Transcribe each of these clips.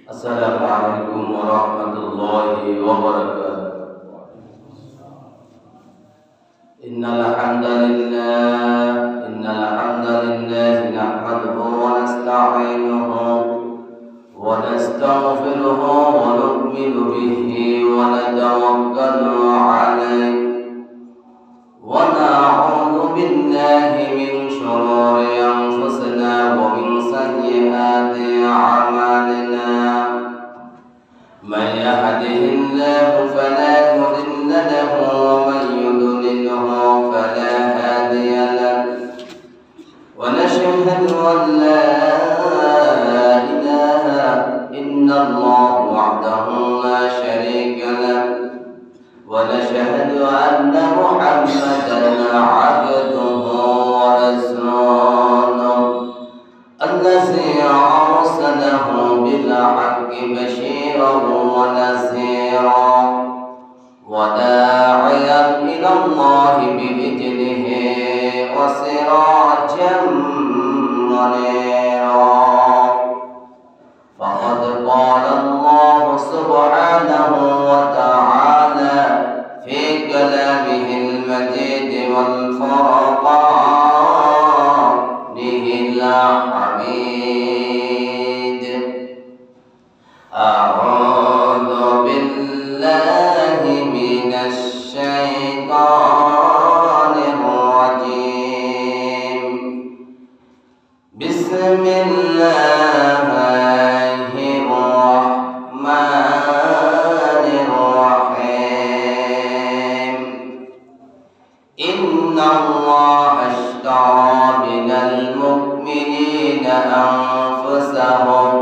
السلام عليكم ورحمة الله وبركاته. إن الحمد لله نحمده ونستعينه ونستغفره ونؤمن به ونتوكل عليه ونعوذ بالله من شرور أنفسنا ومن سيئات أعمالنا. من يهده الله فلا مضل له ومن يضلله فلا هادي له. ونشهد أن لا إله إلا الله وحده لا شريك له. ونشهد أن محمدا عبده ورسوله الذي أرسله بالحق بشيرا ونذيرا وداعيا إلى الله بإذنه وسراجا منيرا. فقد قال الله سبحانه وتعالى في كلامه المجيد والفرقانه الحميد. أعوذ بالله من الشيطان الرجيم. بسم الله الرحمن الرحيم. إن الله اشترى من المؤمنين أنفسهم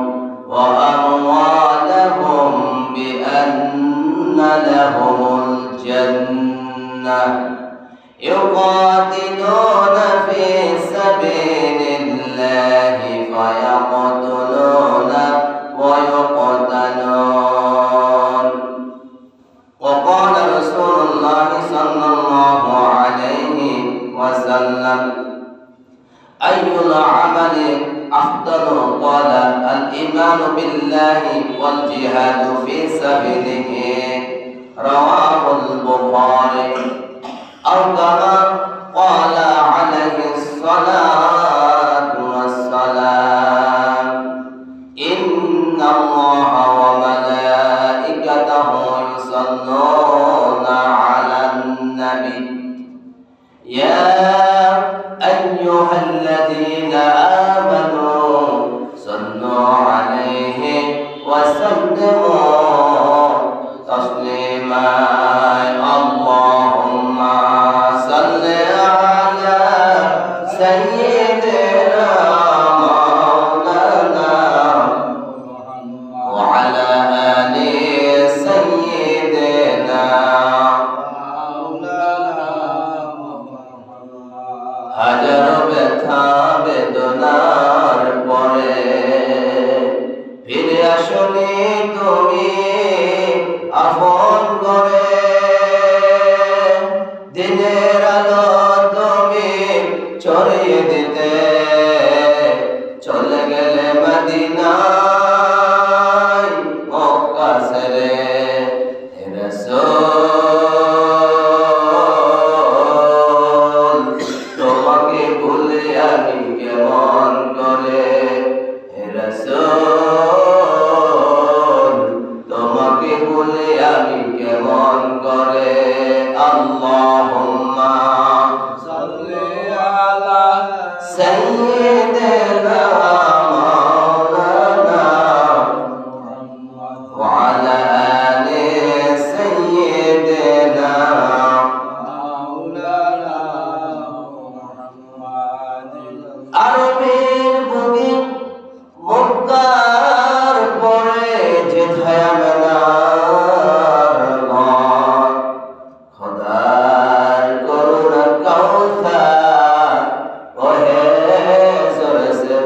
وأموالهم بأن لهم الجنة يقاتلون في سبيل الله فيقتلون ويقتلون. وقال رسول الله صلى الله عليه وسلم: أي العمل أفضل؟ قال: الإيمان بالله والجهاد في سبيله. رواه البخاري. أو كما قال عليه الصلاة والسلام: إن الله وملائكته يصلون على النبي يا أيها الذين آمنوا صلوا عليه وسلموا تسليما. اللهم صل على سيدنا مولانا وعلى آل سيدنا হাজার ব্যথা বেদনার পরে ফিরে আসনি তুমি আপন করে। দিনের আলো তুমি ছড়িয়ে দিতে চলে গেলে মদিনায় মক্কা ছেড়ে। রাসূল তোমাকে ভুলে আমি কেমন করে। রাসূল তোমাকে ভুলে আমি কেমন করে। আল্লাহুম্মা সাল্লি আলা সাইয়্যিদিনা মাওলানা ওয়া আলা আলি সাইয়্যিদিনা মাওলানা মুহাম্মাদিন। আরবের বুকে মক্কার পরে যেথায় আমেনার ঘর, খোদার করুণা কাউসার ওহে জোরে সে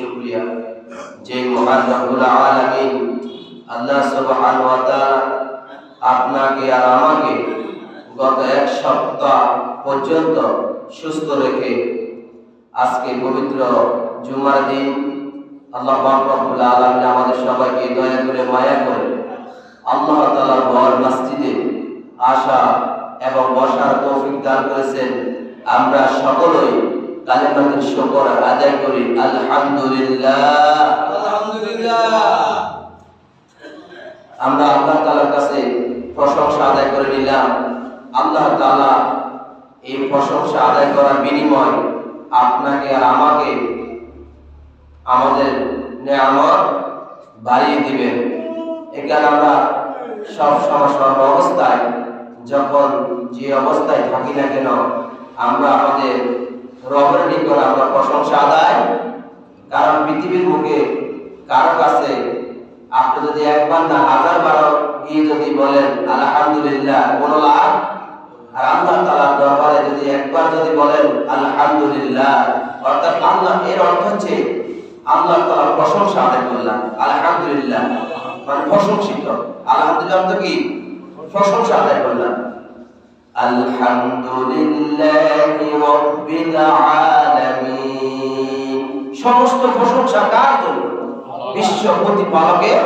শুকরিয়া যে মহান রব্বুল আলামিন আল্লাহ সুবহানাহু ওয়া তাআলা আপনাকে আর আমাকে গত এক সপ্তাহ পর্যন্ত সুস্থ রেখে আজকে পবিত্র জুমার দিন আল্লাহ পাক রব্বুল আলামিন আমাদের সবাইকে দয়া করে মায়া করে আল্লাহ তাআলার ঘর মসজিদে আসা এবং বসার তৌফিক দান করেছেন। আমরা সকলেই কালিমাতুল শুকর আদায় করি আলহামদুলিল্লাহ। আলহামদুলিল্লাহ। আমরা আল্লাহ তাআলার কাছে প্রশংসা আদায় করে নিলাম। আল্লাহ তাআলা এই প্রশংসা আদায় করার বিনিময় আপনাকে আর আমাকে আমাদের নেয়ামত বাড়িয়ে দিবেন। এখানে আমরা সব সময় সর্ব অবস্থায় যখন যে অবস্থায় থাকি না কেন আমরা আমাদের রবের নিকট আমরা প্রশংসা আদায়, কারণ পৃথিবীর মুখে কারো কাছে আপনি যদি একবার না হাজার বার গিয়ে যদি বলেন আলহামদুলিল্লাহ কোনো লাভ, আর আল্লাহ তাআলার দরবারে যদি একবার যদি বলেন আলহামদুলিল্লাহ, অর্থাৎ আল্লাহ এর অর্থ হচ্ছে আল্লাহ তাআলার প্রশংসা আদায় করলাম। আলহামদুলিল্লাহ মানে প্রশংসিত। আলহামদুলিল্লাহ তো কি প্রশংসা আদায় করলাম। আলহামদুলিল্লাহি রাব্বিল আলামিন। সমস্ত প্রশংসা কার জন্য? বিশ্ব প্রতিপালকের।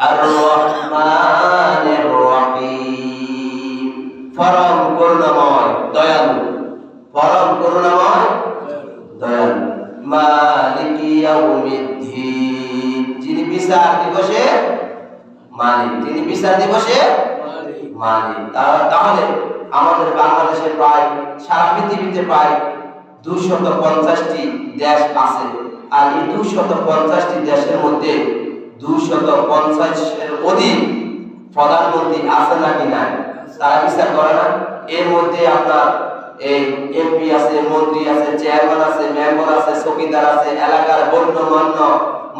আর রহমানির রহিম, পরম করুণাময় দয়ালু, পরম করুণাময় দয়ালু। মালিকি ইয়াউমিদ্দিন, যিনি বিচার দিবসে মালিক, যিনি বিচার দিবসে মালিক। তাহলে আমাদের বাংলাদেশে প্রায় সারা পৃথিবীতে প্রায় 250টি দেশ আছে। আর এই 250টি দেশের মধ্যে 250-এর অধিক প্রধানমন্ত্রী আছে নাকি নাই তারা বিচার করে না। এর মধ্যে আপনার এই এমপি আছে, মন্ত্রী আছে, চেয়ারম্যান আছে, মেম্বার আছে, চৌকিদার আছে, এলাকার গণ্যমান্য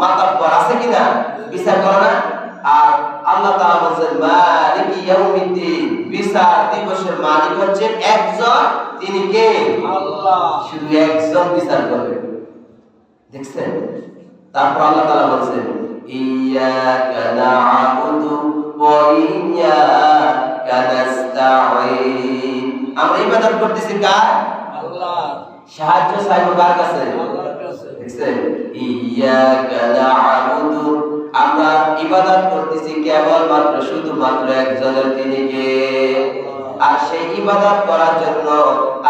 মাতব্বর আছে কিনা বিচার করে না। আর আল্লাহ তাআলা বলেন মালিকি ইয়াউমিদ্দিন, বিচার দিবসের মালিক হচ্ছেন একজন, তিনি কে? আল্লাহ। শুধু একজন বিচার করবেন, দেখছেন? তারপর আল্লাহ তাআলা বলেন ইয়্যাকা না'বুদু ওয়া ইয়্যাকা নাস্তাঈন। আমরা ইবাদত করতেছি কার? আল্লাহ। সাহায্য চাইবো কার কাছে? আল্লাহর কাছে। দেখছেন? ইয়্যাকা না'বুদু, আমরা ইবাদত করতেছি কেবলমাত্র শুধুমাত্র একজনের, তিনি কে? আর সেই ইবাদত করার জন্য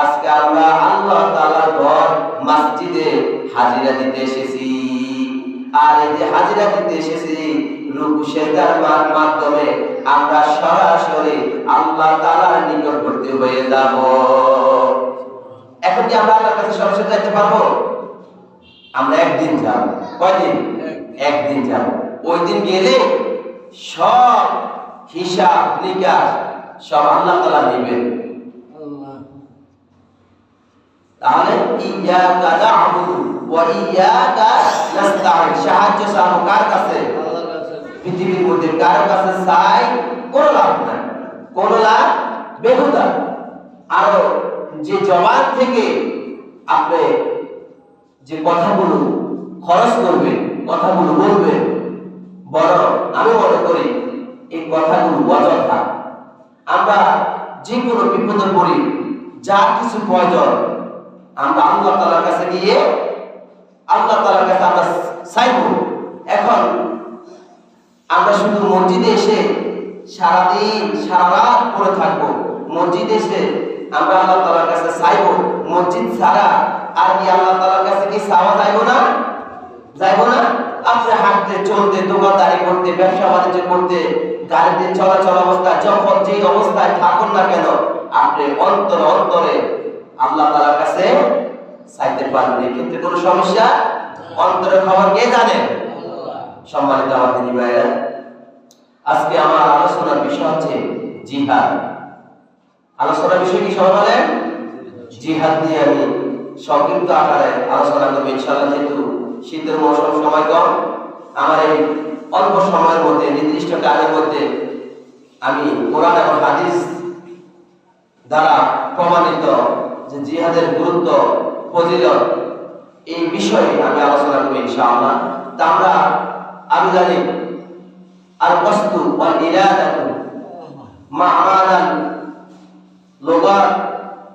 আজকে আমরা আল্লাহ তাআলার ঘর মসজিদে হাজিরা দিতে এসেছি। আর এই যে হাজিরা দিতে এসেছি রুকু সেজদার মাধ্যমে আমরা সরাসরি আল্লাহ তাআলার নিকটবর্তী হয়ে যাব। এখন কি আমরা আল্লাহর কাছে সরাসরি যেতে পারবো? আমরা একদিন যাব। কয়দিন? একদিন যাব। ওই দিন গেলে সব হিসাব নিকাশ সব আল্লাহ তাআলা নেবেন। তাহলে ইয়্যাকা না'বুদু ওয়া ইয়্যাকা নাস্তাঈন, সাহায্য চাবো কার কাছে? আল্লাহর কাছে। পৃথিবীর মধ্যে কার কাছে চাই কোনো লাভ নাই, কোনো লাভ বেহুদা। আর যে জবান থেকে আপনি যে কথাগুলো খরচ করবেন, কথাগুলো বলবেন, বড় আমি মনে করি এই কথাগুলো অযথা। আমরা যে কোনো বিপদে পড়ি, যা কিছু প্রয়োজন আমরা আল্লাহ তাআলার কাছে গিয়ে আল্লাহ তাআলার কাছে আমরা চাইব। এখন আমরা শুধু মসজিদে এসে সারাদিন সারা রাত পড়ে থাকবো, মসজিদে এসে আমরা আল্লাহ তাআলার কাছে চাইব। মসজিদ ছাড়া আর কি আল্লাহ তাআলার কাছে কি চাওয়া যাইব না? যাইব না। আপনি হাঁটতে চলতে, দোকানদারি করতে, ব্যবসা বাণিজ্য করতে, গাড়িতে চলাচল অবস্থায় যখন যেই অবস্থায় থাকুন না কেন আপনি অন্তরে অন্তরে আল্লাহ তাআলার কাছে চাইতে পারবেন। এক্ষেত্রে কোনো সমস্যা? অন্তরের খবর কে জানে? আল্লাহ। সম্মানিত আমার দিনী ভাইরা, আজকে আমার আলোচনার বিষয় হচ্ছে জিহাদ। আলোচনার বিষয় কি সবাই বলেন? জিহাদ নিয়ে আমি সংক্ষিপ্ত আকারে আলোচনা করবো ইনশাআল্লাহ। যেহেতু শীতের মৌসুম সময় কম, আমার এই অল্প সময়ের মধ্যে নির্দিষ্ট কাজের মধ্যে আমি কোরআন এবং হাদিস দ্বারা প্রমাণিত যে জিহাদের গুরুত্ব, ফজিলত এই বিষয়ে আমি আলোচনা করব ইনশাআল্লাহ। তা আমরা আমি জানি আর বস্তু ওয়াল ইরাদাতু মা'মানাল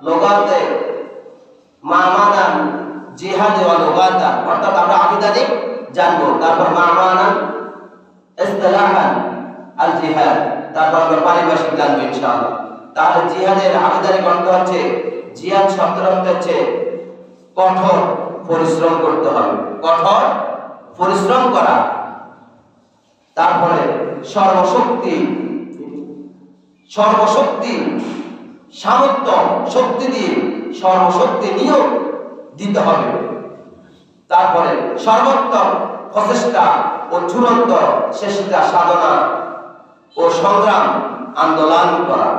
লুগাতে মা'মানাল জিহাদ ওয়া লুগাতা, অর্থাৎ আমরা আবিধানিক জানবো, তারপর মা'মানাল ইসতিলাহান আল জিহাদ, তারপর আমরা পারিভাষিক জানবো ইনশাআল্লাহ। তাহলে জিহাদের আবিধানিক অর্থ হচ্ছে, জিহাদ শব্দের অর্থ হচ্ছে কঠোর পরিশ্রম করতে হবে, কঠোর পরিশ্রম করা। তারপরে সর্বশক্তি সামর্থ্য শক্তি দিয়ে সর্বশক্তি নিয়োগ দিতে হবে। তারপরে সর্বোত্তম প্রচেষ্টা ও চূড়ান্ত চেষ্টা সাধনা ও সংগ্রাম আন্দোলন করা,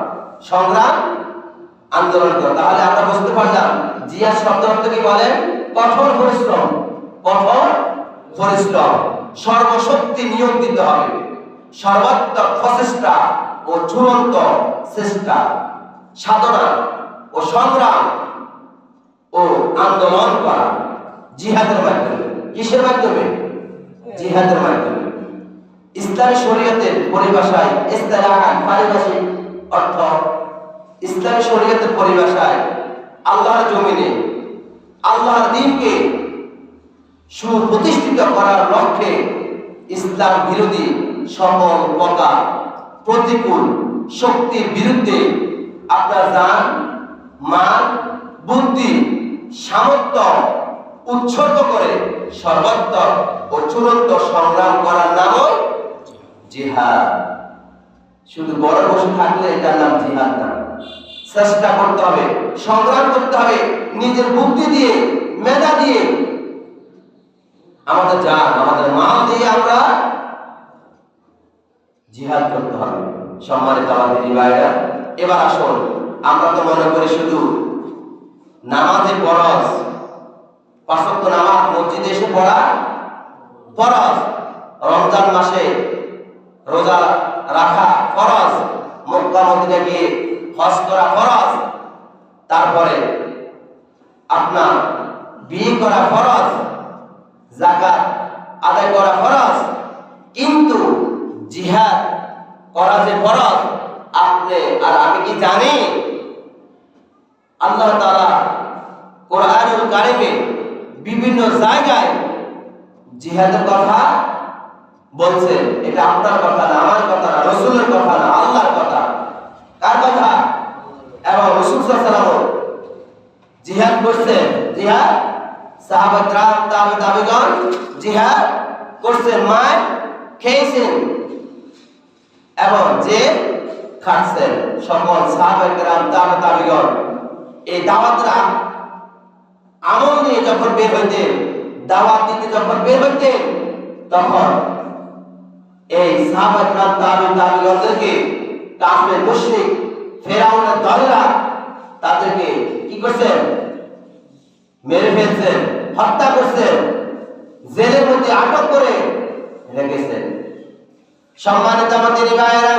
তাহলে আমরা বুঝতে পারলাম জিহাদ শব্দ অর্থ কি বলেন? কঠোর পরিশ্রম, সর্বশক্তি নিয়োগ দিতে হবে, সর্বাত্মক প্রচেষ্টা ও চূড়ান্ত চেষ্টা সাধনা ও সংগ্রাম ও আন্দোলন করা জিহাদের মাধ্যমে। কিসের মাধ্যমে? জিহাদের মাধ্যমে। ইসলামী শরীয়তের পরিভাষায় ইসতিলাহান পারিভাষিক অর্থ, ইসলামী শরীয়তের পরিভাষায় আল্লাহর জমিনে আল্লাহর দ্বীনকে সুপ্রতিষ্ঠিত করার লক্ষ্যে ইসলাম বিরোধী সকল প্রকার প্রতিকূল শক্তির বিরুদ্ধে আপনার জান, মান, বুদ্ধি, সামর্থ্য উৎসর্গ করে সর্বাত্মক ও চূড়ান্ত সংগ্রাম করার নামই জিহাদ। শুধু বড় বসে থাকলে এটার নাম জিহাদ না, চেষ্টা করতে হবে, সংগ্রাম করতে হবে, নিজের বুদ্ধি দিয়ে, মেধা দিয়ে, আমাদের জান, আমাদের মাল দিয়ে আমরা জিহাদ করতে হবে। সম্মানিত আমাদের ভাইরা, এবার আসুন, আমরা তো মনে করি শুধু নামাজে ফরজ, পাঁচ ওয়াক্ত নামাজ মসজিদে এসে পড়া ফরজ, রমজান মাসে রোজা রাখা ফরজ, মক্কা মদিনা গিয়ে হজ করা ফরজ, তারপরে আপনার বিয়ে করা ফরজ, যাকাত আদায় করা ফরজ। কিন্তু জিহাদ করা যে ফরজ, আপনি আর আমি কি জানি? আল্লাহ তাআলা কোরআনুল কারিমে বিভিন্ন জায়গায় জিহাদের কথা বলছেন। এটা আপনার কথা না, আমার কথা না, রাসূলের কথা না, আল্লাহর কথা। কার কথা? এবং রাসূল সাল্লাল্লাহু আলাইহি ওয়াসাল্লাম জিহাদ করছেন। জিহাদ সাহাবা کرام তাবেঈগণ জিহাদ করছেন, মার খেয়েছেন এবং যে খাটছেন সকল সাহাবা کرام তাবেঈগণ। এই দাওয়াতরা আমল নিয়ে যখন বের হইতেন, দাওয়াত দিতে যখন বের হইতেন, তখন এই সাহাবা کرام তাবেঈগণদেরকে কাফের মুশরিক ফেরাউনের দলেরা তাদেরকে কি করছেন? মেরে ফেলছেন, হত্যা করছেন, জেলের মধ্যে আটক করে রেখেছেন। সম্মানিত আমাদের ভাইয়েরা,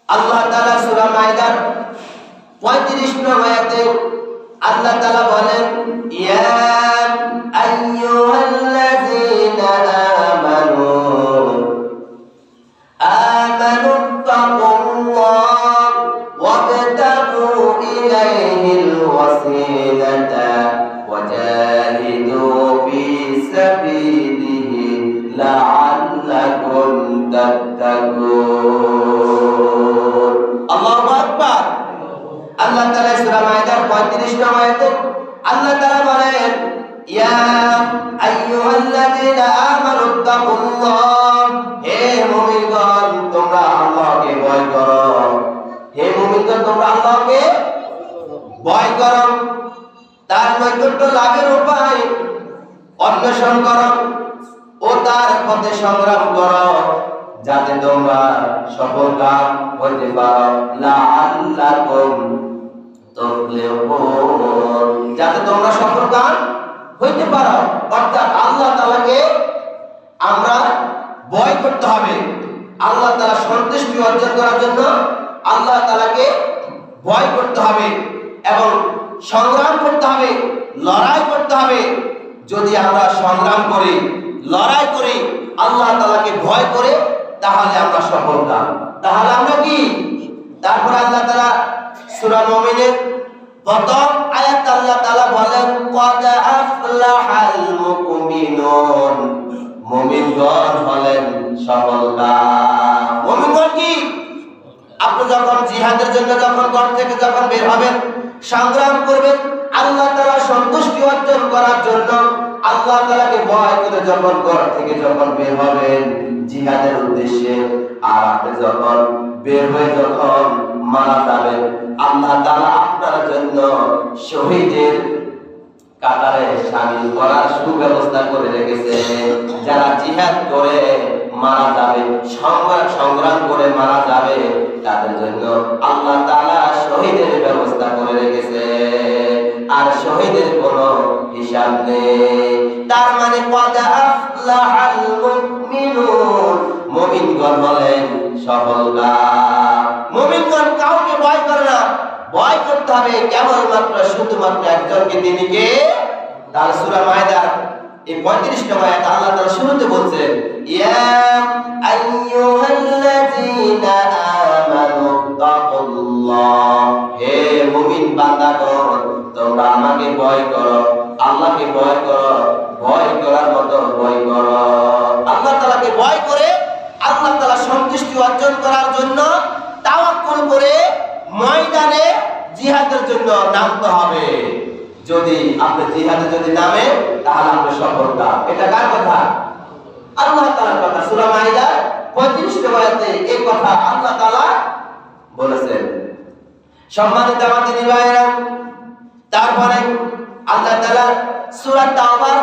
আল্লাহ তাআলা সূরা মাইদার 35 নং আয়াতে আল্লাহ তাআলা বলেন, ইয়া আইয়ুহাল্লাযীনা আমানু তাকুল্লাহ ওয়াবতাগু ইলাইহিল ওয়াসিলাতা ওয়াজাহিদু ফি সাবিলিহি লাআল্লাকুম তাত্তাকুন। আল্লাহু আকবার। আল্লাহ তাআলা সূরা মাইদার 35 নং আয়াতে আল্লাহ তাআলা বলেন, ইয়া আইয়ুহাল্লাযীনা আমানু তাকুল্লাহ, হে মুমিনগণ তোমরা আল্লাহকে ভয় করো। হে মুমিনগণ তোমরা আল্লাহকে ভয় করো, তার নৈকট্য লাভের উপায় অন্বেষণ করো ও তার পথে সংগ্রাম করো, যাতে তোমরা সফল কাম হতে পারো। লাআল্লাকুম তুফলিহুন, যাতে তোমরা সফল কাম হইতে পারো। অর্থাৎ আল্লাহ তাআলাকে আমরা ভয় করতে হবে। আল্লাহ তাআলা সন্তুষ্টি অর্জন করার জন্য আল্লাহ তাআলাকে ভয় করতে হবে এবং সংগ্রাম করতে হবে, লড়াই করতে হবে। যদি আমরা সংগ্রাম করি, লড়াই করি, আল্লাহ তাআলাকে ভয় করে, তাহলে আমরা সফল হব। তাহলে আমরা কি? তারপর আল্লাহ তাআলা সূরা মুমিনের প্রথম আয়াত আল্লাহ তাআলা বলেন ক্বাদ আফলাহাল মুমিনুন, মুমিনগণ হলেন সফলকাম। মুমিনগণ কি? আপনি যখন জিহাদের জন্য যখন ঘর থেকে যখন বের হবেন, সংগ্রাম করবেন আল্লাহ তাআলার সন্তুষ্টি অর্জন করার জন্য, আল্লাহ তাআলাকে ভয় করে যখন ঘর থেকে যখন বের হবেন জিহাদের উদ্দেশ্যে, আর আপনি যখন বের হয়ে যখন মারা যাবেন, আল্লাহ তাআলা আপনার জন্য শহীদের কাতারে শামিল করার সুব্যবস্থা করে রেখেছে। যারা জিহাদ করে মারা যাবে, সংগ্রাম করে মারা যাবে, তাদের জন্য আল্লাহ তাআলা শহীদের ব্যবস্থা করে রেখেছে। আর শহীদের কোনো হিসাব নেই। তার মানে ক্বাদ আফলাহাল মুমিনুন, মুমিনগণ হলেন সফলকাম। মুমিনগণ কাউকে ভয় করে না, ভয় করতে হবে কেবলমাত্র শুধুমাত্র একজনকে, তিনি কে? তার সূরা মায়দার এই 35 নম্বর আয়াত আল্লাহ তাআলা শুরুতে বলছেন ইয়া আইয়ুহাল্লাযীনা আমানু তাকুল্লাহ, হে মুমিন বান্দাগণ তোমরা আমাকে ভয় করো, আল্লাহকে ভয় করো, ভয় করার মতো ভয় করো। আল্লাহ তাআলাকে ভয় করে আল্লাহ তাআলা সন্তুষ্টি অর্জন করার জন্য তাওয়াক্কুল করে ময়দানে জিহাদের জন্য নামতে হবে। যদি আপনি জিহাদে যদি নামে, তাহলে আপনি সফল হবেন। এটা কার কথা? আল্লাহ তাআলার কথা। সূরা মাইদা 35 নম্বর আয়াতে এই কথা আল্লাহ তাআলা বলেছেন। সম্মানিত আমাদের ভাইরা, তারপরে আল্লাহ তাআলা সূরা তাওবার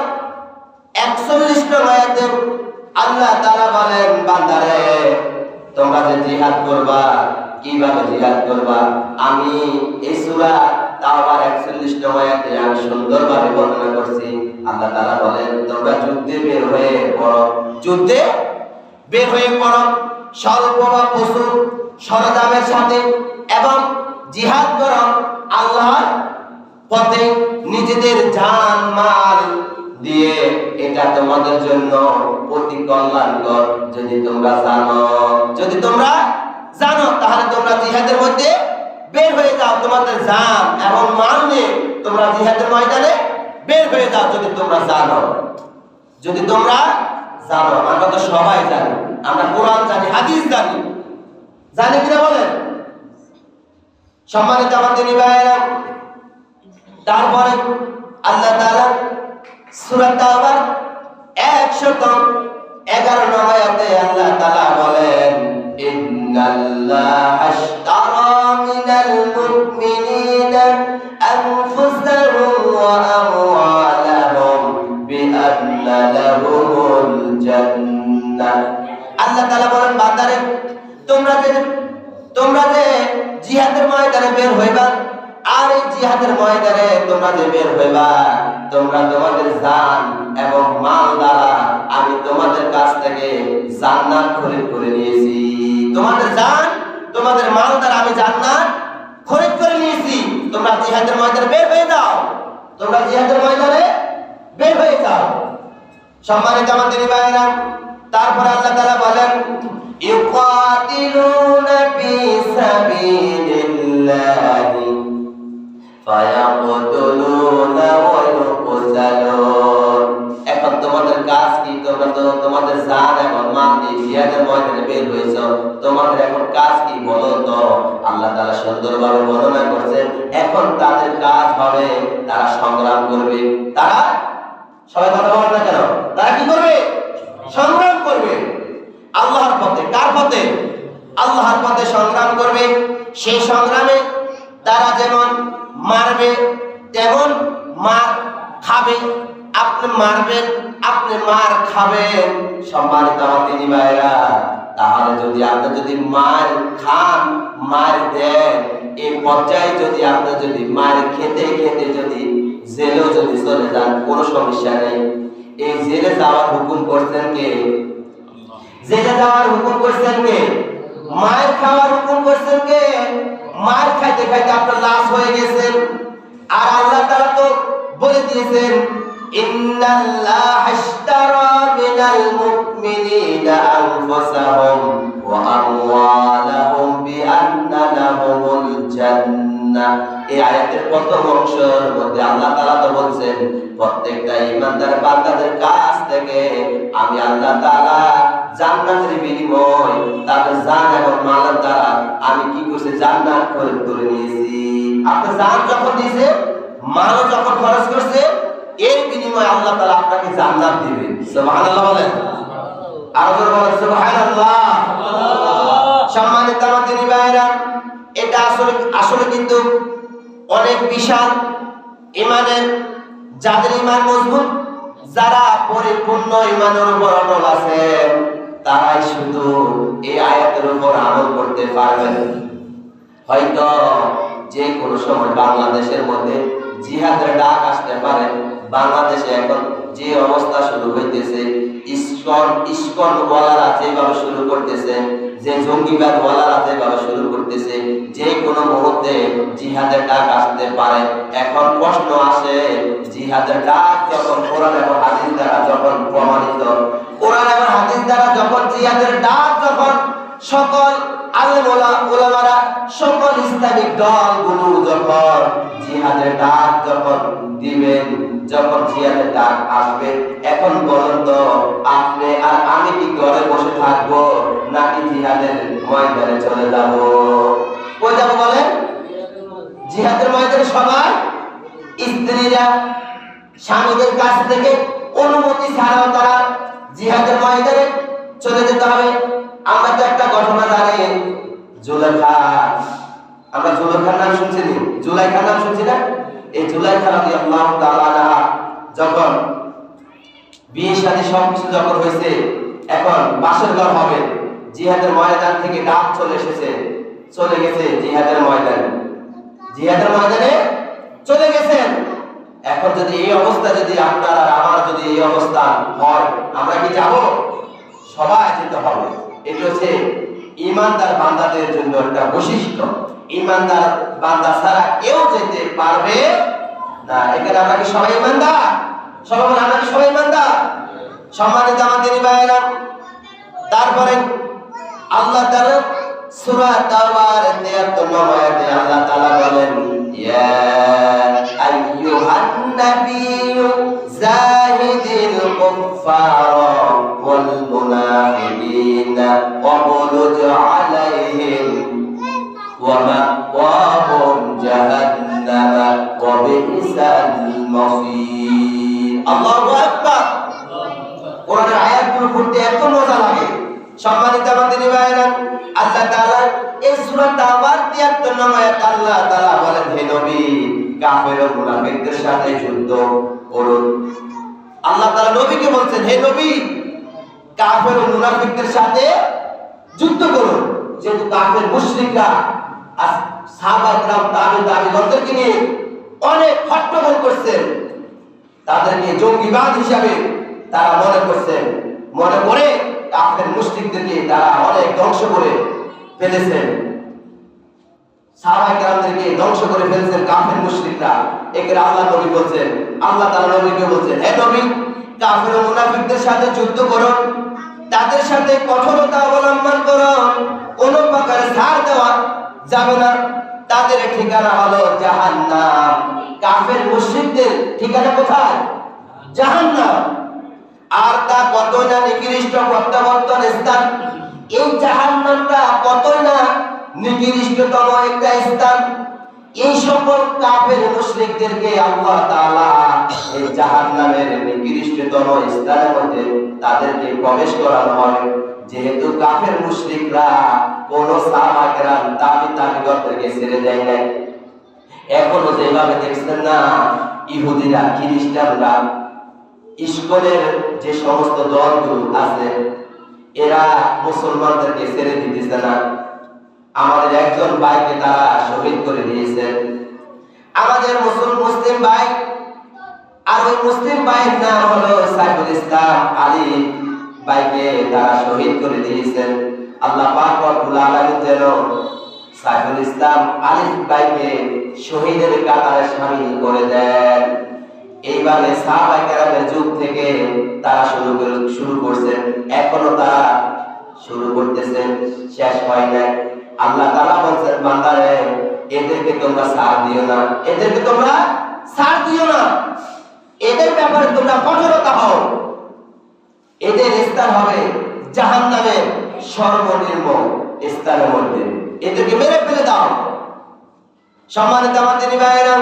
41 নম্বর আয়াতে আল্লাহ তাআলা বলেন বান্দারে তোমরা যে জিহাদ করবা, কিভাবে জিহাদ করবা, আমি এই সূরা তাওবার 41 নম্বর আয়াতে আমি সুন্দরভাবে বর্ণনা করছি। আল্লাহ তাআলা বলেন তোমরা যুদ্ধে বের হয়ে পড়ো, যুদ্ধে বের হয়ে পড়ো স্বল্প বা প্রচুর সরঞ্জামের সাথে, এবং জিহাদ করো আল্লাহর পথে নিজেদের জান মাল দিয়ে। এটা তোমাদের জন্য অতি কল্যাণকর যদি তোমরা জানো। যদি তোমরা জানো তাহলে তোমরা জিহাদের মধ্যে বের হয়ে যাও, তোমাদের জান এবং মাল নিয়ে তোমরা জিহাদের ময়দানে বের হয়ে যাও। যদি তোমরা জানো, যদি তোমরা জানো, আমরা তো সবাই জানি, আমরা কোরআন জানি, হাদিস জানি, জানি কিনা বলেন? সম্মানিত আমাদের ভাইয়েরা, তারপরে আল্লাহ তাআলা সূরা তাওবার 111 নম্বর আয়াতে আল্লাহ তাআলা বলেন ইন্নাল্লাহা আশতারা মিনাল মুমিনিনা আনফুসাহুম ওয়া আমওয়ালাহুম বিআন্না লাহুমুল জান্নাহ। আল্লাহ তাআলা বলেন বান্দারে তোমরা যে জিহাদের ময়দানে বের হইবা, আর এই জিহাদের ময়দানে তোমরা যে বের হইবা, তোমরা তোমাদের জান এবং মাল দ্বারা আমি তোমাদের কাছ থেকে জান্নাত খরিদ করে নিয়েছি। তোমাদের জান, তোমাদের মাল দ্বারা আমি জান্নাত খরিদ করে নিয়েছি। তোমরা জিহাদের ময়দানে বের হয়ে যাও, তোমরা জিহাদের ময়দানে বের হয়ে যাও। সম্মানিত আমাদের ভাইয়েরা, তারপর আল্লাহ তাআলা বলেন ইউকাতিলুনা ফি সাবিলিল্লাহি ফায়াকতুলুনা ওয়া ইউকতালুন। এখন তোমাদের কাজ কি? তোমরা তো তোমাদের জান এবং মাল দিয়ে জিহাদের ময়দানে বের হয়েছো, তোমাদের এখন কাজ কি বলো তো? আল্লাহ তাআলা সুন্দরভাবে বর্ণনা করছেন এখন তাদের কাজ হবে তারা সংগ্রাম করবে। তারা সবাই কথা বলেন না কেন? তারা কি করবে? সংগ্রাম করবে আল্লাহর পথে। কার পথে? আল্লাহর পথে সংগ্রাম করবে। সেই সংগ্রামে তারা যেমন মারবে তেমন মার খাবে। আপনি মারবেন, আপনি মার খাবেন। সম্মানিত আমার ভাইরা, তাহলে যদি আপনি যদি মার খান, মার দেন, এই পর্যায়ে যদি আপনি যদি মার খেতে খেতে যদি জেলেও যদি চলে যান, কোনো সমস্যা নেই। এই জেলে যাওয়ার হুকুম করছেন কে? জেলে যাওয়ার হুকুম করছেন কে? মার খাওয়ার হুকুম করছেন কে? মার খাইতে খাইতে আপনার লাশ হয়ে গেছেন, আর আল্লাহ তাআলা তো বলে দিয়েছেন ইন্নাল্লাহা ইশতারা মিনাল মুমিনিনা আনফুসাহুম ওয়া আমওয়ালাহুম বিআন্না লাহুমুল জান্নাহ। এই আয়াতের প্রথম অংশের মধ্যে আল্লাহ তাআলা তো বলছেন প্রত্যেকটা ঈমানদার বান্দাদের কাছ থেকে আমি আল্লাহ তাআলা জান্নাতের বিনিময় তাদের জান এবং মালের দ্বারা আমি কি করছি জান্নাত করে নিয়েছি। আপনি জান যখন দিয়েছে, মালও যখন খরচ করছে, এর বিনিময়ে আল্লাহ তাআলা আপনাকে জান্নাত দিবেন। সুবহানাল্লাহ বলেন, আর জোরে বলেন সুবহানাল্লাহ। সম্মানিত আমার দিনী ভাইরা, এটা আসলে কিন্তু অনেক বিশাল ঈমানের, যাদের ঈমান মজবুত, যারা পরিপূর্ণ ঈমানের উপর অটল আছে, তারাই শুধু এই আয়াতের উপর আমল করতে পারবেন। হয়তো যে কোনো সময় বাংলাদেশের মধ্যে জিহাদের ডাক আসতে পারে। বাংলাদেশে এখন যে অবস্থা শুরু হইতেছে, ইসকন ওয়ালারা যেভাবে শুরু করতেছে, যে জঙ্গিবাদ ওয়ালারা যেভাবে শুরু করতেছে, যে কোনো মুহূর্তে জিহাদের ডাক আসতে পারে। এখন প্রশ্ন আসে, জিহাদের ডাক যখন কোরআন এবং হাদিস দ্বারা যখন প্রমাণিত, কোরআন এবং হাদিস দ্বারা যখন জিহাদের ডাক যখন সকল আলেম ওলামারা, সকল ইসলামিক দলগুলো যখন জিহাদের ডাক যখন দিবেন, যখন জিহাদের ডাক আসবে, এখন বলুন তো আপনি আর আমি কি ঘরে বসে থাকবো নাকি জিহাদের ময়দানে চলে যাব? কই যাব বলেন? জিহাদের ময়দানে সবাই স্ত্রীরা স্বামীদের কাছ থেকে অনুমতি ছাড়াও তারা জিহাদের ময়দানে চলে যেতে হবে। আমরা তো একটা ঘটনা জানি, জুলাইখা, আমরা জুলাইখার নাম শুনছি, জুলাইখার নাম শুনছি না? এই জুলাইখা রাদিয়াল্লাহু তাআলা আনহা যখন বিয়ে শাদী সবকিছু যখন হয়েছে, এখন বাসর ঘর হবে, জিহাদের ময়দান থেকে ডাক চলে গেছে জিহাদের ময়দানে, জিহাদের ময়দানে চলে গেছেন। এখন যদি এই অবস্থা, যদি আপনার আর আমার যদি এই অবস্থা হয়, আমরা কি যাব? সবাই যেতে হবে। এটা হচ্ছে ঈমানদার বান্দাদের জন্য একটা বৈশিষ্ট্য। ঈমানদার বান্দা ছাড়া কেউ যেতে পারবে না। এখানে আমরা কি সবাই ঈমানদার? সবাই বলেন আমরা কি সবাই ঈমানদার? সম্মানিত আমার দিনী ভাইরা, তারপরে আল্লাহ তাআলা সূরা তাওবার 73 আয়াতে আল্লাহ তাআলা বলেন, ইয়া আইয়ুহান নাবিয়্যু জাহিদিল কুফফারা ওয়াল মুনাফিকিনা ওয়াগলুজ আলাইহিম ওয়া মাওয়াহুম জাহান্নাম ওয়া বিসাল মাসীর। আল্লাহু আকবার। কোরআনের আয়াতগুলো পড়তে এত মজা লাগে। সম্মানিত আমার দিনী ভাইরা, আল্লাহ তাআলা এই সূরা তাওবার 73 আয়াত আল্লাহ তাআলা বলেন, হে নবী কাফের ও মুনাফিকদের সাথে যুদ্ধ করুন। আল্লাহ তাআলা নবীকে বলছেন, হে নবী কাফের ও মুনাফিকদের সাথে যুদ্ধ করুন। যেহেতু কাফের মুশরিকরা সাহাবা کرام তাবিঈনদেরকে নিয়ে অনেক হট্টগোল করছেন, তাদেরকে জঙ্গিবাদ হিসাবে তারা মনে করে কাফের মুশরিকদেরকে তারা অনেক ধ্বংস করে ফেলেছেন, সাহাবা کرامদেরকে ধ্বংস করে ফেলেছেন কাফের মুশরিকরা। একে আল্লাহ নবী বলছেন, আল্লাহ তাআলা নবীকে বলছেন, হে নবী কাফের ও মুনাফিকদের সাথে যুদ্ধ করুন, তাদের সাথে কঠোরতা অবলম্বন করুন, কোন প্রকারে ছাড় দেওয়া যাবে না। তাদের ঠিকানা হলো জাহান্নাম। কাফের মুশরিকদের ঠিকানা কোথায়? জাহান্নাম। আর তা কতই না নিকৃষ্ট প্রত্যাবর্তন স্থান। এই জাহান্নামটা কতই না নিকৃষ্টতম একটা স্থান। এই সকল কাফের মুশরিকদেরকে আল্লাহ তাআলা এই জাহান্নামের নিকৃষ্টতম স্থানের মধ্যে তাদেরকে প্রবেশ করানো হয়। যেহেতু কাফের মুশরিকরা কোন সাহাবা کرام তাবিঈনদেরকে ছেড়ে দেয় না। এখনো যেভাবে দেখছেন না ইহুদিরা, খ্রিস্টানরা, ইসকনের যে সমস্ত দলগুলো আছে, এরা মুসলমানদেরকে ছেড়ে দিতেছে না। আমাদের একজন ভাইকে তারা শহীদ করে দিয়েছে, আমাদের মুসলিম ভাই। আর ওই মুসলিম ভাইয়ের নাম হলো সাইফুল ইসলাম আলী ভাইকে তারা শহীদ করে দিয়েছেন। আল্লাহ পাক রব্বুল আলামিন যেন সাইফুল ইসলাম আলী ভাইকে শহীদের কাতারে শামিল করে দেন। এইভাবে সাহাবায়ে কেরামের যুগ থেকে তারা শুরু করছেন, এখনো তারা শুরু করতেছেন, শেষ হয় নাই। আল্লাহ তাআলা বলেন, বান্দারে এদেরকে তোমরা ছাড় দিও না, এদেরকে তোমরা ছাড় দিও না, এদের ব্যাপারে তোমরা কঠোরতা হও। এদের স্থান হবে জাহান্নামের সর্বনিম্ন স্থানের মধ্যে, এদেরকে মেরে ফেলে দাও। সম্মানিত আমার দিনী ভাইয়েরা,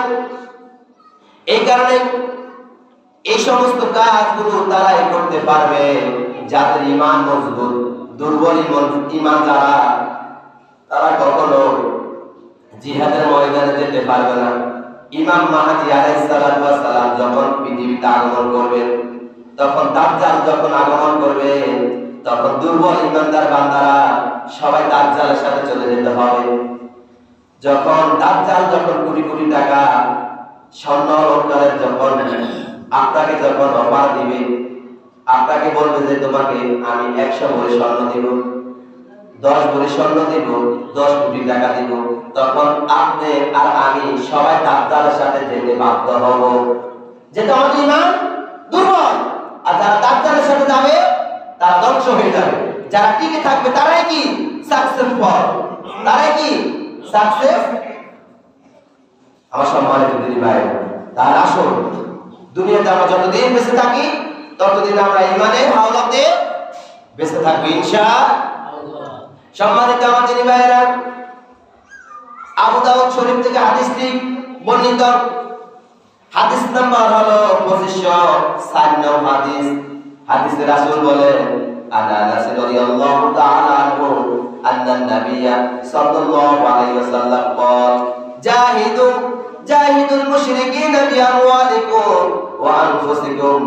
এই কারণে এই সমস্ত কাজগুলো তারাই করতে পারবে যাদের ঈমান মজবুত। দুর্বল ঈমান যারা, তারা কখনো জিহাদের ময়দানে যেতে পারবে না। ইমাম মাহদী আলাইহিস সালাতু ওয়াস সালাম যখন পৃথিবীতে আগমন করবেন, তখন দাজ্জাল যখন আগমন করবে, তখন দুর্বল ঈমানদার বান্দারা সবাই দাজ্জালের সাথে চলে যেতে হবে। যখন দাজ্জাল কোটি কোটি টাকা স্বর্ণ অলংকারের যখন আপনাকে যখন অফার দিবে, আপনাকে বলবে যে তোমাকে আমি 100 ভরি স্বর্ণ দিব, 10 ভরি স্বর্ণ দিব, 10 কোটি টাকা দিব, তখন আপনি আর আমি সবাই দাজ্জালের সাথে যেতে বাধ্য হব। যেটা আমাদের ঈমান দুর্বল, আর যারা দাজ্জালের সাথে যাবে তারা ধ্বংস হয়ে যাবে। যারা টিকে থাকবে তারাই কি সাকসেসফুল, তারাই কি সাকসেস। আমার সম্মানিত দিদি ভাই, তাহলে আসুন, দুনিয়াতে আমরা যতদিন বেঁচে থাকি ততদিন আমরা ঈমানের হাওলাতে বেঁচে থাকবো ইনশাআল্লাহ। সম্মানিত আমার দিদি ভাইরা, আবু দাউদ শরীফ থেকে হাদিসটি বর্ণিত, হাদিস নাম্বার হলো 2504 নং হাদিস। হাদিসে রাসূল বলেন, আনা আনাস রাদিয়াল্লাহু তাআলা আনহু আন্না নাবিয়্যা সাল্লাল্লাহু আলাইহি ওয়াসাল্লাম قال জাহিদুল মুশরিকিনা বিআমওয়ালিকুম ওয়া আনফুসিকুম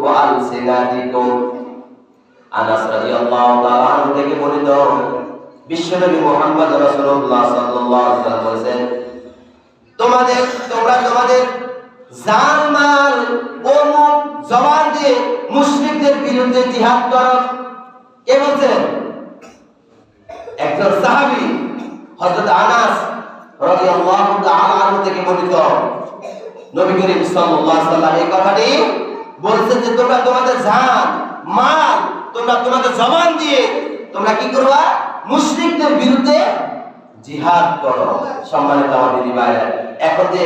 ওয়া আলসিনাতিকুম। আনাস রাদিয়াল্লাহু তাআলা আনহু থেকে বর্ণিত, বিশ্বনবী মুহাম্মদ রাসূলুল্লাহ সাল্লাল্লাহু আলাইহি ওয়াসাল্লাম বলেছেন, তোমরা তোমাদের জান মাল ও মুখ জবান দিয়ে মুশরিকদের বিরুদ্ধে জিহাদ করো। কে বলছেন? একজন সাহাবী হযরত আনাস রাদিয়াল্লাহু তাআলা আনহু থেকে বর্ণিত, নবী করিম সাল্লাল্লাহু আলাইহি ওয়াসাল্লাম এই কথাটি বলছেন যে তোমরা তোমাদের জান মাল, তোমরা তোমাদের জবান দিয়ে তোমরা কি করবা? মুশরিকদের বিরুদ্ধে জিহাদ করো। সম্মানিত আমার দিদি ভাইরা, এখন যে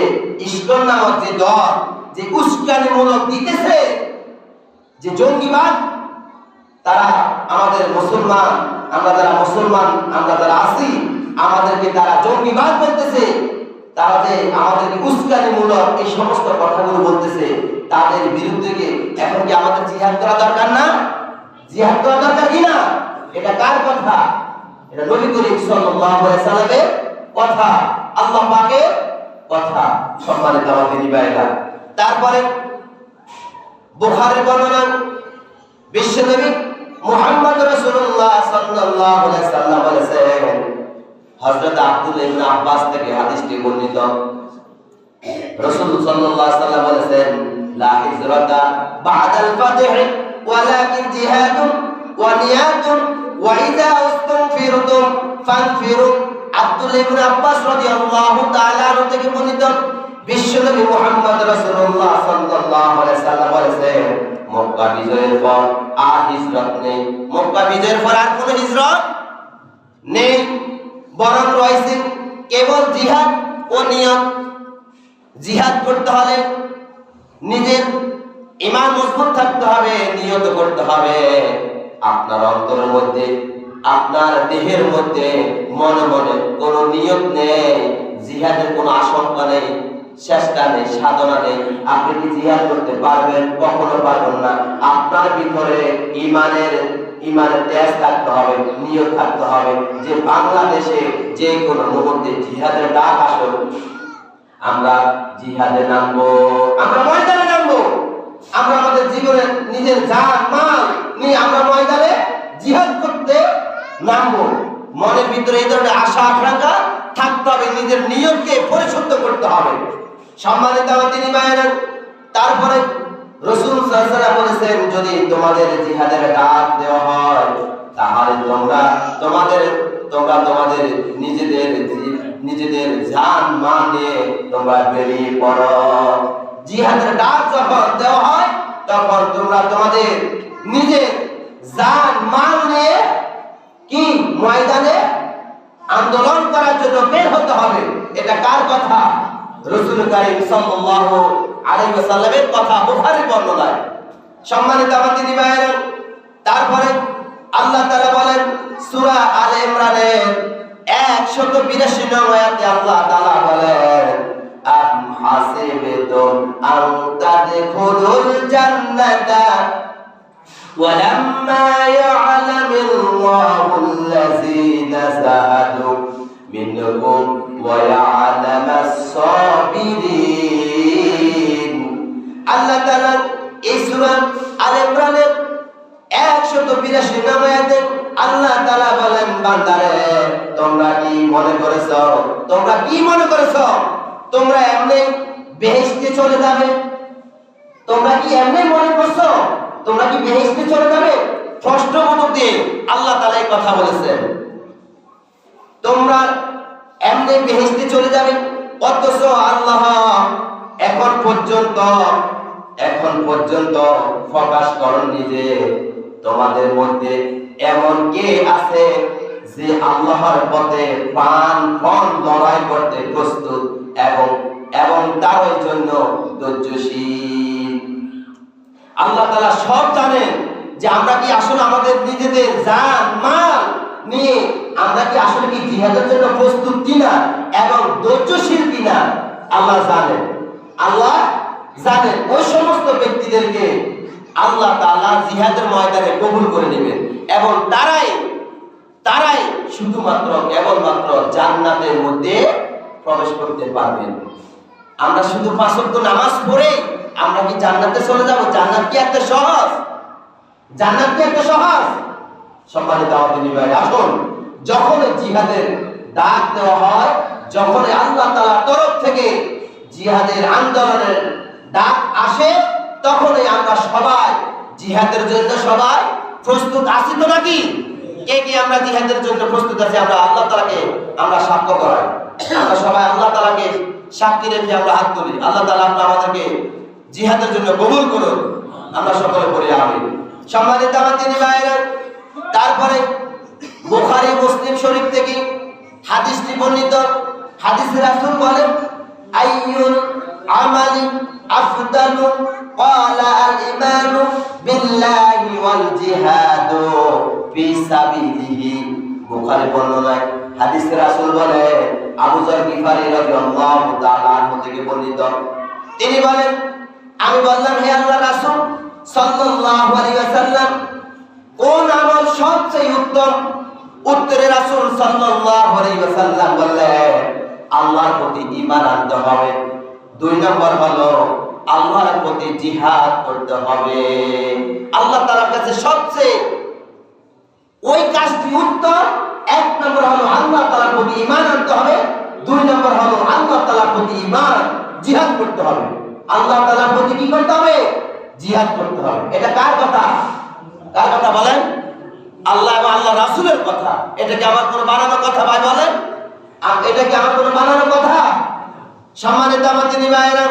ইসলাম নামক যে দল যে উস্কানিমূলক দিতেছে, যে জঙ্গিবাদ, তারা আমাদের মুসলমান, আমরা যারা মুসলমান, আমরা যারা আছি, আমাদেরকে তারা জঙ্গিবাদ বলতেছে, তারা যে আমাদেরকে উস্কানিমূলক এই সমস্ত কথাগুলো বলতেছে, তাদের বিরুদ্ধে এখন কি আমাদের জিহাদ করা দরকার না? জিহাদ করা দরকার কি না? এটা কার কথা? এটা নবী করিম সাল্লাল্লাহু আলাইহি ওয়াসাল্লামের কথা, আল্লাহ পাকের কথা। সম্মানিত আমার দিনী ভাইরা, তারপরে বুখারীর বর্ণনা, বিশ্বনবী মুহাম্মদ রাসূলুল্লাহ সাল্লাল্লাহু আলাইহি ওয়াসাল্লাম বলেছেন, হযরত আব্দুল্লাহ ইবনে আব্বাস থেকে হাদিসটি বর্ণিত, রাসূল সাল্লাল্লাহু আলাইহি ওয়াসাল্লাম বলেছেন, লা হিজরাতা বা'দাল ফাতহ ওয়ালাকিন জিহাদুন ওয়া নিয়াতুন ওয়া ইযা উস্তানফিরতুম ফানফিরু। আব্দুল্লাহ ইবনে আব্বাস রাদিয়াল্লাহু তাআলা আনহু থেকে বর্ণিত, বিশ্বনবী মুহাম্মদ রাসূলুল্লাহ সাল্লাল্লাহু আলাইহি ওয়াসাল্লাম বলেছেন, মক্কা বিজয়ের পর আর হিজরত নেই। মক্কা বিজয়ের পর আর কোনো হিজরত নেই, বরং রয়েছে কেবল জিহাদ ও নিয়ত। জিহাদ করতে হলে নিজের ঈমান মজবুত থাকতে হবে, নিয়ত করতে হবে। আপনার অন্তরের মধ্যে, আপনার দেহের মধ্যে, মনে মনে কোনো নিয়ত নেই, জিহাদের কোনো আশঙ্কা নেই, চেষ্টা নেই, সাধনা নেই, আপনি কি জিহাদ করতে পারবেন? কখনো পারবেন না। আপনার ভিতরে ঈমানের তেজ থাকতে হবে, নিয়ত থাকতে হবে যে বাংলাদেশে যে কোনো মুহূর্তে জিহাদের ডাক আসুক, আমরা জিহাদে নামবো, আমরা ময়দানে নামবো, আমরা আমাদের জীবনের নিজের জান মাল নিয়ে আমরা ময়দানে জিহাদ করতে নামবো। মনের ভিতরে এই ধরনের আশা আকাঙ্ক্ষা থাকতে হবে, নিজের নিয়তকে পরিশুদ্ধ করতে হবে। সম্মানিত আমার দিনী ভাইয়েরা, তারপরে রাসূল সাল্লাল্লাহু আলাইহি ওয়াসাল্লাম বলেছেন, যদি তোমাদের জিহাদের ডাক দেওয়া হয়, তাহলে তোমরা তোমাদের নিজেদের নিজেদের জান মান নিয়ে তোমরা বেরিয়ে পড়ো। জিহাদের ডাক যখন দেওয়া হয় তখন তোমরা তোমাদের নিজের জান মান নিয়ে কি ময়দানে আন্দোলন করার জন্য বের হতে হবে। এটা কার কথা? রাসূল কারীম সাল্লাল্লাহু আলাইহি ওয়াসাল্লামের কথা, বুখারীর বর্ণনায়। সম্মানিত আমার দিনী ভাইরা, তারপরে আল্লাহ তাআলা বলেন সূরা আলে ইমরানের 182 নং আয়াতে আল্লাহ তাআলা বলেন আম হাসিবতুম আন তাদখুলুল জান্নাতা ওয়ালাম্মা ইয়া'লামিল্লাহুল্লাযীনা জাহাদু মিনকুম ওয়া ইয়া'লামাস সাবিরিন। আল্লাহ তাআলা এই সূরা আলে ইমরানের 182 নং আয়াতে আল্লাহ তাআলা বলেন বান্দারে তোমরা কি মনে করেছো তোমরা এমনি বেহেশতে চলে যাবে? তোমরা কি এমনি মনে করছো তোমরা কি বেহেশতে চলে যাবে? প্রশ্নবোধক দিয়ে আল্লাহ তাআলা এই কথা বলেছেন, তোমরা এমনি বেহেশতে চলে যাবে। অথচ আল্লাহ এখন পর্যন্ত প্রকাশ করেননি যে তোমাদের মধ্যে এমন কে আছে যে আল্লাহর পথে প্রাণপণ লড়াই করতে প্রস্তুত এবং তার জন্য ধৈর্যশীল। আল্লাহ তাআলা সব জানেন যে আমরা কি আসলে আমাদের নিজেদের জান মাল নিয়ে আমরা কি আসলে কি জিহাদের জন্য প্রস্তুত কিনা এবং ধৈর্যশীল কিনা আল্লাহ জানেন। ওই সমস্ত ব্যক্তিদেরকে আল্লাহ তাআলা জিহাদের ময়দানে কবুল করে নেবেন এবং তারাই শুধুমাত্র কেবলমাত্র জান্নাতের মধ্যে প্রবেশ করতে পারবেন। আমরা শুধু 5 ওয়াক্ত নামাজ পড়ে আমরা কি জান্নাতে চলে যাব? জান্নাত কি এত সহজ? সম্মানিত দিনী ভাই, আসুন যখন জিহাদের ডাক দেওয়া হয়, যখন আল্লাহ তাআলার তরফ থেকে জিহাদের আন্দোলনের ডাক আসে, তখনই আমরা সবাই জিহাদের জন্য সবাই প্রস্তুত আছি তো নাকি? কে আমরা জিহাদের জন্য প্রস্তুত আছি? আমরা আল্লাহ তাআলাকে আমরা সাক্ষ্য করাই, আমরা সবাই আল্লাহ তাআলাকে সাক্ষী রেখে আমরা হাত তুলি। আল্লাহ তাআলা আমাদেরকে জিহাদের জন্য কবুল করুন। আমরা সকলে পড়ি আমিন। সম্মানিত আমার দিনী ভাইরা, তারপরে বুখারী মুসলিম শরীফ থেকে হাদিসটি বর্ণিত। হাদিসে রাসূল বলেন আইয়ুল আমালি আফদালু ক্বালা আল ঈমানু বিল্লাহি ওয়াল জিহাদু ফি সাবিলিহি। বুখারী বর্ণনায় হাদিসে রাসূল বলে আবু যর গিফারী রাদিয়াল্লাহু তাআলা আনহু থেকে বর্ণিত, তিনি বলেন আমি বললাম হে আল্লাহর রাসূল সাল্লাল্লাহু আলাইহি ওয়াসাল্লাম কোন আমল সবচেয়ে উত্তম? উত্তরে রাসূল সাল্লাল্লাহু আলাইহি ওয়াসাল্লাম বললেন আল্লাহর প্রতি ঈমান আনতে হবে। 2 নম্বর হলো আল্লাহর প্রতি জিহাদ করতে হবে। আল্লাহ তাআলার কাছে সবচেয়ে ওই কাজটি উত্তম। 1 নম্বর হলো আল্লাহ তাআলার প্রতি ঈমান আনতে হবে, 2 নম্বর হলো আল্লাহ তাআলার প্রতি ঈমান জিহাদ করতে হবে। আল্লাহ তাআলার প্রতি কি করতে হবে? জিহাদ করতে হবে। এটা কার কথা বলেন? আল্লাহ এবং আল্লাহ রাসূলের কথা। এটা কি আমার কোনো বানানো কথা ভাই বলেন? এটা কি আমার কোনো বানানো কথা? সম্মানিত আমার দিনী ভাইরা,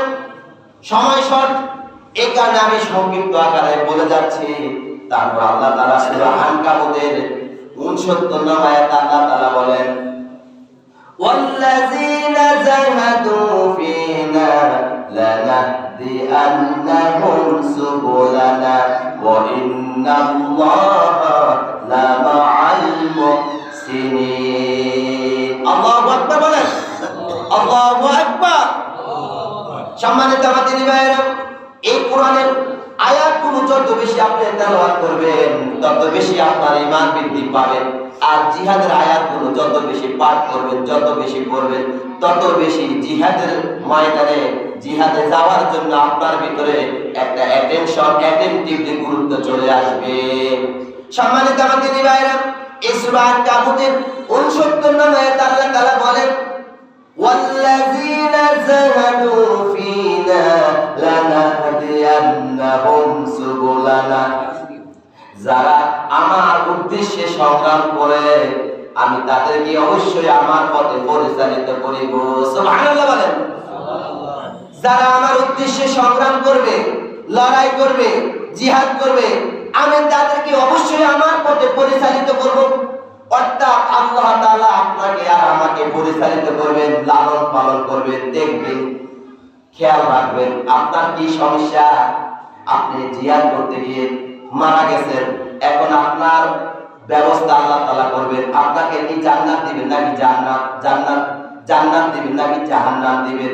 সময় শর্ট, এই কারণে আমি সংক্ষিপ্ত আকারে বলে যাচ্ছি। তারপর আল্লাহ তাআলা সূরা আনকাবুতের 69 নম্বর আয়াতে আল্লাহ তাআলা বলেন ওয়াল্লাযীনা জাহাদু ফীনা লানাহদিয়ান্নাহুম সুবুলানা ওয়া ইন্নাল্লাহা লামাআল মুহসিনিন। আল্লাহু আকবার বলেন, আল্লাহু আকবার। সম্মানিত আমার দিনী ভাইরা, এই কোরআনের আয়াতগুলো যত বেশি আপনি তেলাওয়াত করবেন তত বেশি আপনার ঈমান বৃদ্ধি পাবে। আর জিহাদের আয়াতগুলো যত বেশি পাঠ করবেন, যত বেশি পড়বেন, তত বেশি জিহাদের ময়দানে জিহাদে যাওয়ার জন্য আপনার ভিতরে একটা অ্যাটেনটিভ গুরুত্ব চলে আসবে। সম্মানিত আমার দিনী ভাইরা, এই সূরা আনকাবুতের 69 নম্বর আয়াতে আল্লাহ তাআলা বলেন ওয়াল্লাযীনা জাহাদু ফীনা লানাহদিয়ান্নাহুম সুবুলানা। যারা আমার উদ্দেশ্যে সংগ্রাম করে আমি তাদেরকে অবশ্যই আমার পথে পরিচালিত করিব। সুবহানাল্লাহ বলেন। যারা আমার উদ্দেশ্যে সংগ্রাম করবে, লড়াই করবে, জিহাদ করবে, আমি তাদেরকে অবশ্যই আমার পথে পরিচালিত করব। অর্থাৎ আল্লাহ তাআলা আপনাকে আর আমাকে পরিচালিত করবেন, লালন পালন করবেন, দেখবেন, খেয়াল রাখবেন আপনার কি সমস্যা। আপনি জিহাদ করতে গিয়ে মারা গেছেন, এখন আপনার ব্যবস্থা আল্লাহ তাআলা করবেন। আপনাকে কি জান্নাত দিবেন নাকি জান্নাত দিবেন নাকি জাহান্নাম দিবেন।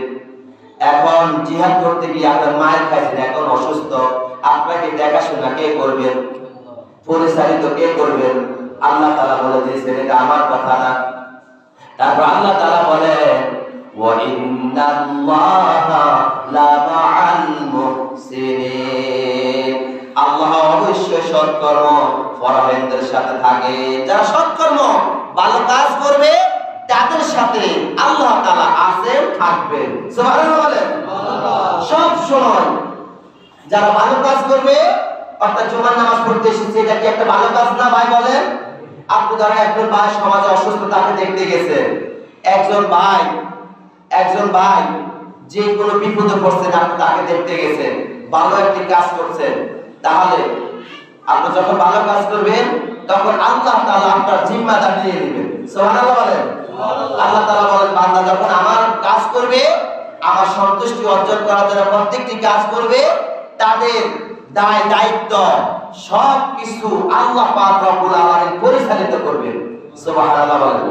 এখন জিহাদ করতে গিয়ে আপনার মায়ের খাইছেন, এখন অসুস্থ, আপনাকে দেখাশোনা কে করবেন, পরিচালিত কে করবেন? আল্লাহ তাআলা বলে দিয়েছেন, এটা আমার কথা না। তারপর আল্লাহ তাআলা বলেন, ওয়া ইন্নাল্লাহা লামাআল মুহসিনিন, আল্লাহ অবশ্যই সৎকর্ম পরায়ণদের সাথে থাকে। যারা সৎকর্ম ভালো কাজ করবে তাদের সাথে আল্লাহ তাআলা আছেন, থাকবেন। সুবহানাল্লাহ বলেন। সব সময় যারা ভালো কাজ করবে, অর্থাৎ জুমার নামাজ পড়তে এসেছে, এটা কি একটা ভালো কাজ না ভাই বলেন? আপনি ধরেন একজন ভাই সমাজে অসুস্থতা আপনি দেখতে গেছেন, একজন ভাই যে কোনো বিপদে পড়ছেন, আপনি তাকে দেখতে গেছেন, ভালো একটি কাজ করছেন, তাহলে আপনি যখন ভালো কাজ করবেন তখন আল্লাহ তাআলা আপনার জিম্মাদারি নিয়ে নেবেন। সুবহানাল্লাহ বলেন। আল্লাহ তাআলা বলেন, বান্দা যখন আমার কাজ করবে, আমার সন্তুষ্টি অর্জন করার জন্য প্রত্যেকটি কাজ করবে, তাদের দায়িত্ব সবকিছু আল্লাহ পাক রব্বুল আলামিন পরিচালিত করবেন। সুবহানাল্লাহ বলেন।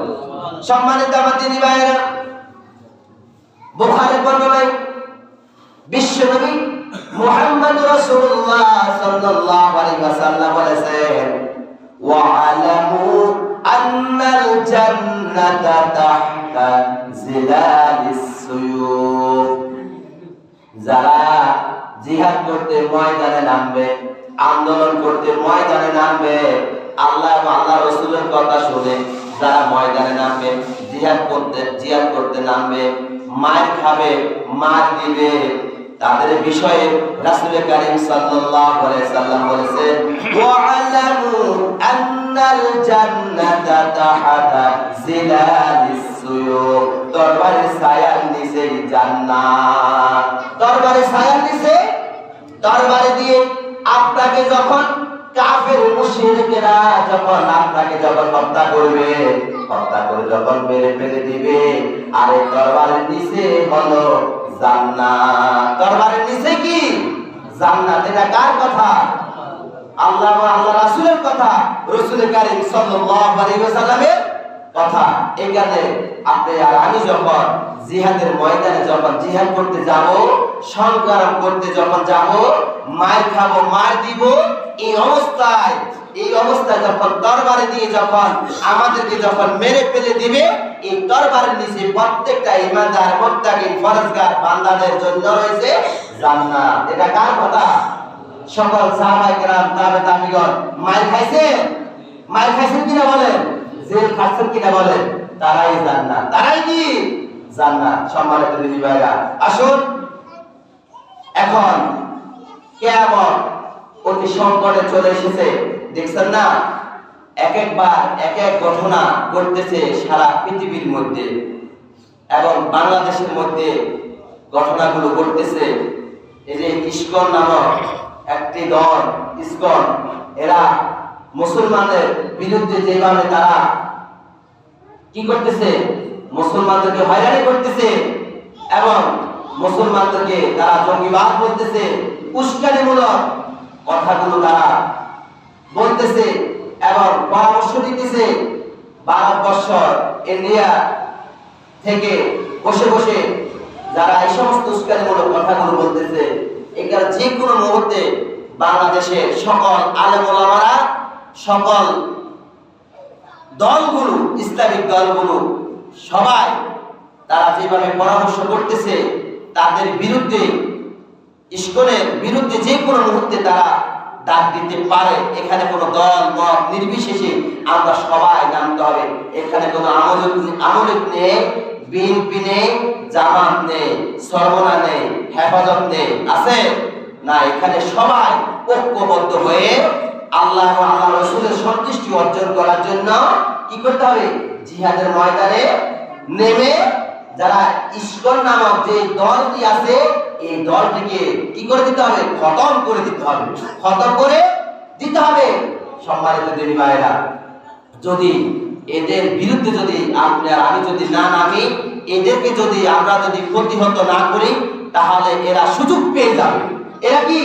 সম্মানিত আমার দিনী ভাইয়েরা, বুখারীর বর্ণনায় বিশ্বনবী মুহাম্মদ রাসূলুল্লাহ সাল্লাল্লাহু আলাইহি ওয়াসাল্লাম বলেছেন, ওয়া আলামু আন্নাল জান্নাতা তাহতা জিলালিস সুয়ুফ, যারা জিহাদ করতে ময়দানে নামবে, আন্দোলন করতে ময়দানে নামবে, আল্লাহ এবং আল্লাহ রাসূলের কথা শুনে যারা ময়দানে নামবে, জিহাদ করতে নামবে, মার খাবে, মার দিবে, তাদের বিষয়ে রাসূল কারীম সাল্লাল্লাহু আলাইহি সাল্লাম বলেছেন, ওয়া আলামু আন্নাল জান্নাতা তাহতা জিলালিস সুয়ুফ, তরবারির ছায়ার নিচে জান্নাত। তরবারির ছায়ার নিচে, তরবারি দিয়ে আপনাকে যখন কাফের মুশরিকরা আপনাকে হত্যা করবে, হত্যা করে যখন মেরে ফেলে দিবে, আর এই তরবারির নিচে হলো জান্নাত। তরবারির নিচে কি? জান্নাত। এটা কার কথা? আল্লাহ ও আল্লাহ রাসূলের কথা, রাসূল কারীম সাল্লাল্লাহু আলাইহি ওয়াসাল্লামের কথা। এখানে আপনি আর আমি যখন জিহাদের ময়দানে যখন জিহাদ করতে যাব, সংগ্রাম করতে যখন যাব, মার খাবো, মার দিব, এই অবস্থায় যখন তরবারি দিয়ে যখন আমাদেরকে যখন মেরে ফেলে দিবে, এই তরবারির নিচে প্রত্যেকটা ঈমানদার মুত্তাকিন ফরজগার বান্দাদের জন্য রয়েছে জান্নাত। এটা কার কথা? সকল সাহাবায়ে কেরাম, তাবেঈগণ মার খাইছেন কিনা বলেন? জেল খাচ্ছেন কিনা বলেন? তারাই জান্নাত। তারাই কি? জান্নাত। সম্মানিত দিনী ভাইরা, আসুন এখন কিয়ামত অতি সংকটে চলে এসেছে। দেখছেন না, একবার এক এক ঘটনা ঘটতেছে সারা পৃথিবীর মধ্যে এবং বাংলাদেশের মধ্যে ঘটনাগুলো ঘটতেছে। এই যে ইসকন নামক একটি দল, ইসকন, এরা মুসলমানদের বিরুদ্ধে যেভাবে তারা কি করতেছে, মুসলমানদেরকে হয়রানি করতেছে এবং মুসলমানদেরকে তারা জঙ্গিবাদ বলতেছে, উস্কানিমূলক কথাগুলো তারা বলতেছে এবং পরামর্শ দিতেছে। ভারতবর্ষ, ইন্ডিয়া থেকে বসে বসে যারা এই সমস্ত উস্কানিমূলক কথাগুলো বলতেছে, এখানে যে কোনো মুহূর্তে বাংলাদেশের সকল আলেম ওলামারা, সকল দলগুলো, ইসলামিক দলগুলো সবাই তারা যেভাবে পরামর্শ করতেছে, তাদের বিরুদ্ধে, ইসকনের বিরুদ্ধে যে কোনো মুহূর্তে তারা ডাক দিতে পারে। এখানে কোনো দল মত নির্বিশেষে আমরা সবাই নামতে হবে। এখানে কোনো আমলিক নেই, বিএনপি নেই, জামাত নেই, সরবনা নেই, হেফাজত নেই, আছে না? এখানে সবাই ঐক্যবদ্ধ হয়ে আল্লাহ ও আল্লাহ রাসূলের সন্তুষ্টি অর্জন করার জন্য কি করতে হবে? জিহাদের ময়দানে নেমে যারা ইসকন নামক যে দলটি আছে এই দলটিকে কি করে দিতে হবে? খতম করে দিতে হবে, খতম করে দিতে হবে। সম্মানিত দিনী ভাইরা, যদি এদের বিরুদ্ধে যদি আপনি আর আমি যদি না নামি, এদেরকে যদি আমরা যদি প্রতিহত না করি, তাহলে এরা সুযোগ পেয়ে যাবে। এরা কি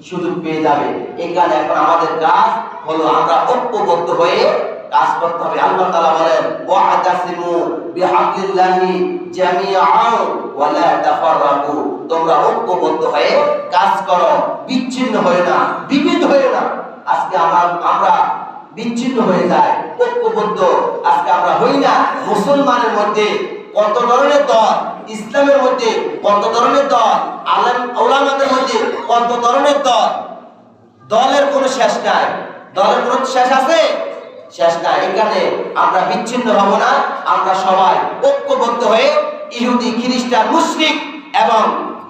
সুযোগ পেয়ে যাবে? এখানে এখন আমাদের কাজ হলো আমরা ঐক্যবদ্ধ হয়ে কাজ করতে হবে। আল্লাহ তাআলা বলেন, ওয়া'তাসিমু বিহাবলিল্লাহি জামিআন ওয়া লা তাফাররাকু, তোমরা ঐক্যবদ্ধ হয়ে কাজ করো, বিচ্ছিন্ন হয়ে না, বিভেদ হয়ে না। আজকে আমরা বিচ্ছিন্ন হয়ে যায়, ঐক্যবদ্ধ আজকে আমরা হই না। মুসলমানের মধ্যে কত ধরনের দল, ইসলামের মধ্যে কত ধরনের দল, আলেম ওলামাদের মধ্যে কত ধরনের দল, দলের কোনো শেষ নাই। দলের কোনো শেষ আছে? শেষ নাই। এখানে আমরা বিচ্ছিন্ন হব না, আমরা সবাই ঐক্যবদ্ধ হয়ে ইহুদি, খ্রিস্টান, মুশরিক এবং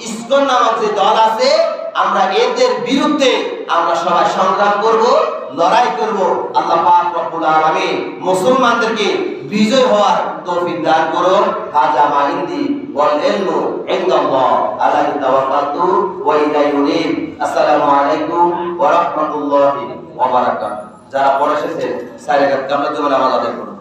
ইসকন নামক যে দল আছে, আমরা এদের বিরুদ্ধে আমরা সবাই সংগ্রাম করব, লড়াই করব। আল্লাহ পাক রব্বুল আলামিন মুসলমানদেরকে বিজয় হওয়ার তৌফিক দান করুন। হাজা মা ইনদি ওয়াল ইলমু ইনদাল্লাহ আলাইহি তাওয়াক্কালতু ওয়া ইলাইহি উনীব। আসসালামু আলাইকুম ওয়া রাহমাতুল্লাহি ওয়া বারাকাতুহু। যারা পড়ে এসেছেন সাইরাত কামরাত নামাজ আদায় করুন।